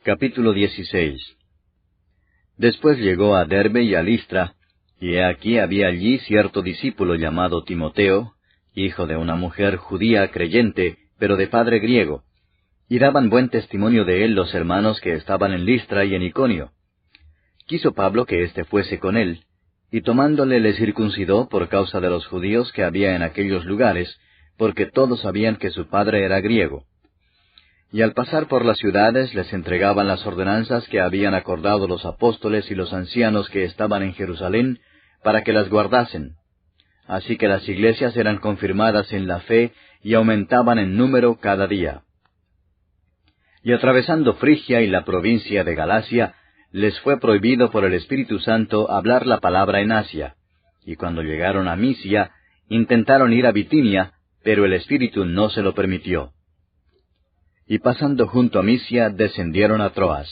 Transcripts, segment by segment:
Capítulo 16. Después llegó a Derbe y a Listra, y he aquí había allí cierto discípulo llamado Timoteo, hijo de una mujer judía creyente, pero de padre griego, y daban buen testimonio de él los hermanos que estaban en Listra y en Iconio. Quiso Pablo que éste fuese con él, y tomándole le circuncidó por causa de los judíos que había en aquellos lugares, porque todos sabían que su padre era griego. Y al pasar por las ciudades les entregaban las ordenanzas que habían acordado los apóstoles y los ancianos que estaban en Jerusalén, para que las guardasen. Así que las iglesias eran confirmadas en la fe y aumentaban en número cada día. Y atravesando Frigia y la provincia de Galacia, les fue prohibido por el Espíritu Santo hablar la palabra en Asia. Y cuando llegaron a Misia, intentaron ir a Bitinia, pero el Espíritu no se lo permitió. Y pasando junto a Misia, descendieron a Troas.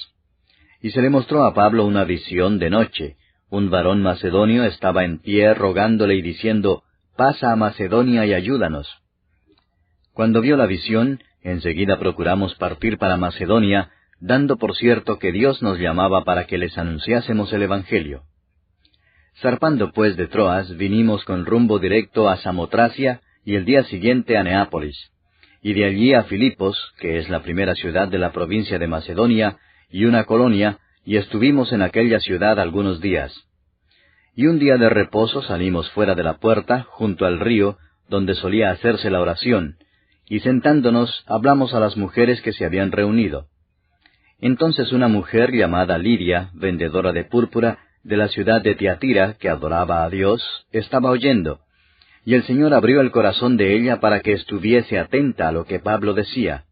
Y se le mostró a Pablo una visión de noche. Un varón macedonio estaba en pie rogándole y diciendo, «Pasa a Macedonia y ayúdanos». Cuando vio la visión, enseguida procuramos partir para Macedonia, dando por cierto que Dios nos llamaba para que les anunciásemos el Evangelio. Zarpando pues de Troas, vinimos con rumbo directo a Samotracia, y el día siguiente a Neápolis, y de allí a Filipos, que es la primera ciudad de la provincia de Macedonia, y una colonia, y estuvimos en aquella ciudad algunos días. Y un día de reposo salimos fuera de la puerta, junto al río, donde solía hacerse la oración, y sentándonos hablamos a las mujeres que se habían reunido. Entonces una mujer llamada Lidia, vendedora de púrpura, de la ciudad de Tiatira, que adoraba a Dios, estaba oyendo, y el Señor abrió el corazón de ella para que estuviese atenta a lo que Pablo decía.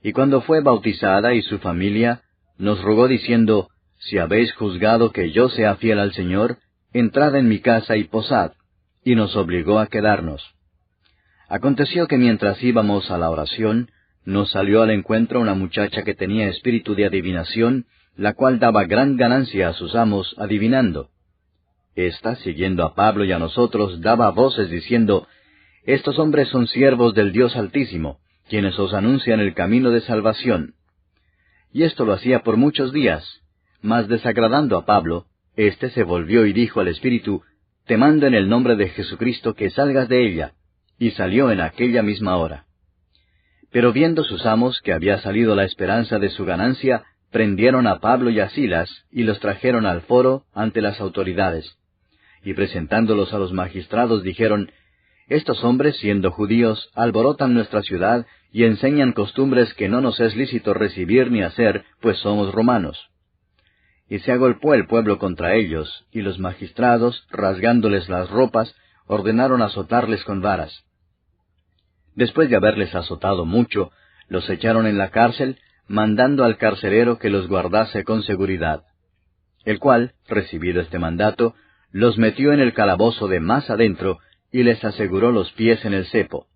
Y cuando fue bautizada y su familia, nos rogó diciendo, «Si habéis juzgado que yo sea fiel al Señor, entrad en mi casa y posad», y nos obligó a quedarnos. Aconteció que mientras íbamos a la oración, nos salió al encuentro una muchacha que tenía espíritu de adivinación, la cual daba gran ganancia a sus amos adivinando. Esta, siguiendo a Pablo y a nosotros, daba voces diciendo, «Estos hombres son siervos del Dios Altísimo, quienes os anuncian el camino de salvación». Y esto lo hacía por muchos días, mas desagradando a Pablo, éste se volvió y dijo al espíritu, «Te mando en el nombre de Jesucristo que salgas de ella», y salió en aquella misma hora. Pero viendo sus amos que había salido la esperanza de su ganancia, prendieron a Pablo y a Silas, y los trajeron al foro ante las autoridades. Y presentándolos a los magistrados dijeron, «Estos hombres, siendo judíos, alborotan nuestra ciudad, y enseñan costumbres que no nos es lícito recibir ni hacer, pues somos romanos». Y se agolpó el pueblo contra ellos, y los magistrados, rasgándoles las ropas, ordenaron azotarles con varas. Después de haberles azotado mucho, los echaron en la cárcel, mandando al carcelero que los guardase con seguridad. El cual, recibido este mandato, los metió en el calabozo de más adentro, y les aseguró los pies en el cepo.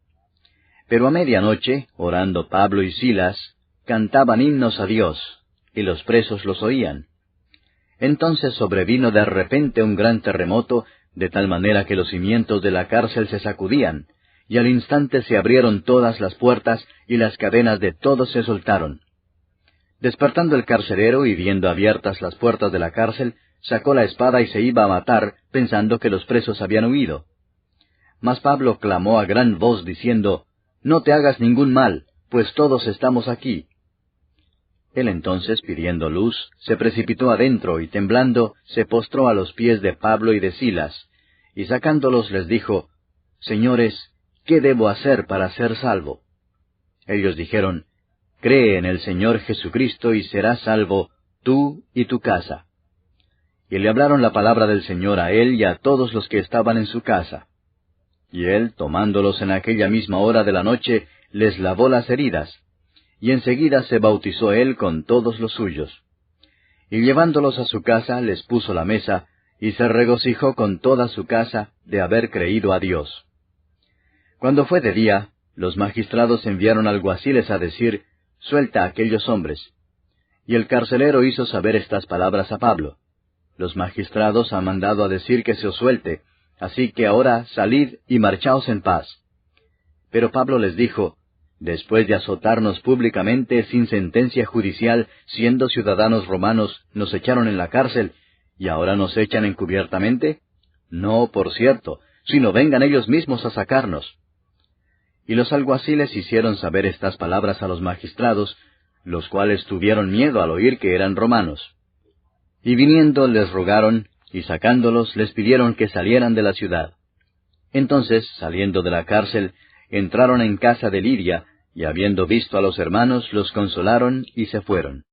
Pero a medianoche, orando Pablo y Silas, cantaban himnos a Dios, y los presos los oían. Entonces sobrevino de repente un gran terremoto, de tal manera que los cimientos de la cárcel se sacudían, y al instante se abrieron todas las puertas, y las cadenas de todos se soltaron. Despertando el carcelero y viendo abiertas las puertas de la cárcel, sacó la espada y se iba a matar, pensando que los presos habían huido. Mas Pablo clamó a gran voz, diciendo, «No te hagas ningún mal, pues todos estamos aquí». Él entonces, pidiendo luz, se precipitó adentro, y temblando, se postró a los pies de Pablo y de Silas, y sacándolos les dijo, «Señores, ¿qué debo hacer para ser salvo?» Ellos dijeron, «Cree en el Señor Jesucristo y serás salvo, tú y tu casa». Y le hablaron la palabra del Señor a él y a todos los que estaban en su casa. Y él, tomándolos en aquella misma hora de la noche, les lavó las heridas, y enseguida se bautizó él con todos los suyos. Y llevándolos a su casa, les puso la mesa, y se regocijó con toda su casa de haber creído a Dios. Cuando fue de día, los magistrados enviaron alguaciles a decir, «Suelta a aquellos hombres». Y el carcelero hizo saber estas palabras a Pablo. Los magistrados han mandado a decir que se os suelte, así que ahora salid y marchaos en paz. Pero Pablo les dijo, Después de azotarnos públicamente sin sentencia judicial, siendo ciudadanos romanos, nos echaron en la cárcel, ¿y ahora nos echan encubiertamente? No, por cierto, sino vengan ellos mismos a sacarnos. Y los alguaciles hicieron saber estas palabras a los magistrados, los cuales tuvieron miedo al oír que eran romanos. Y viniendo les rogaron, y sacándolos les pidieron que salieran de la ciudad. Entonces, saliendo de la cárcel, entraron en casa de Lidia, y habiendo visto a los hermanos, los consolaron y se fueron.